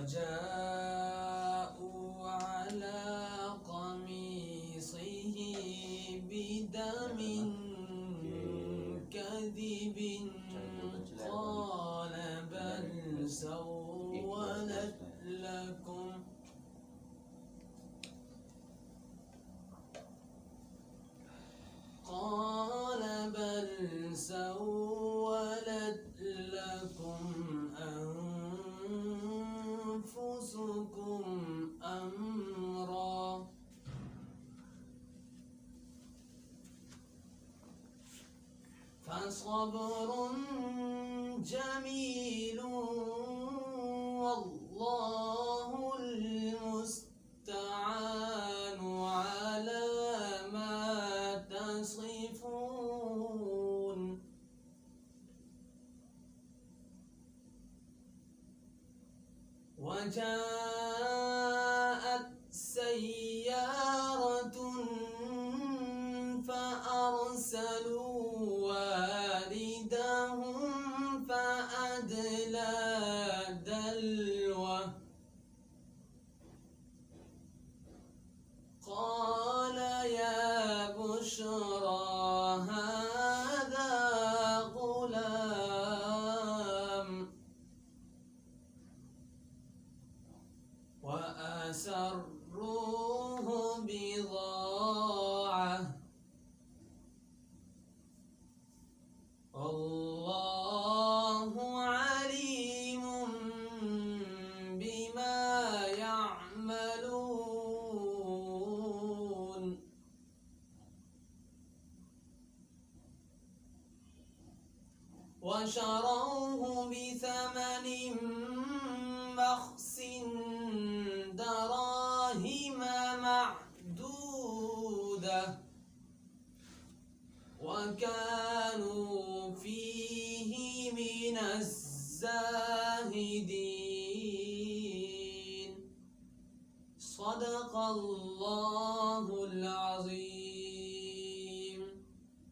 وجاءوا على قميصه بدم كذب قال بل سولت لكم أنفسكم أمرا فصبر جميل والله المستعان على ما تصفون وجاءت سيارة فأرسلوا واردهم فأدلى دلوه قال يا بشرى هذا غلام وأسروه بضاعة والله عليم بما يعملون وشروه بثمن بخس دراهم معدودة وكانوا فيه من الزاهدين صدق الله العظيم.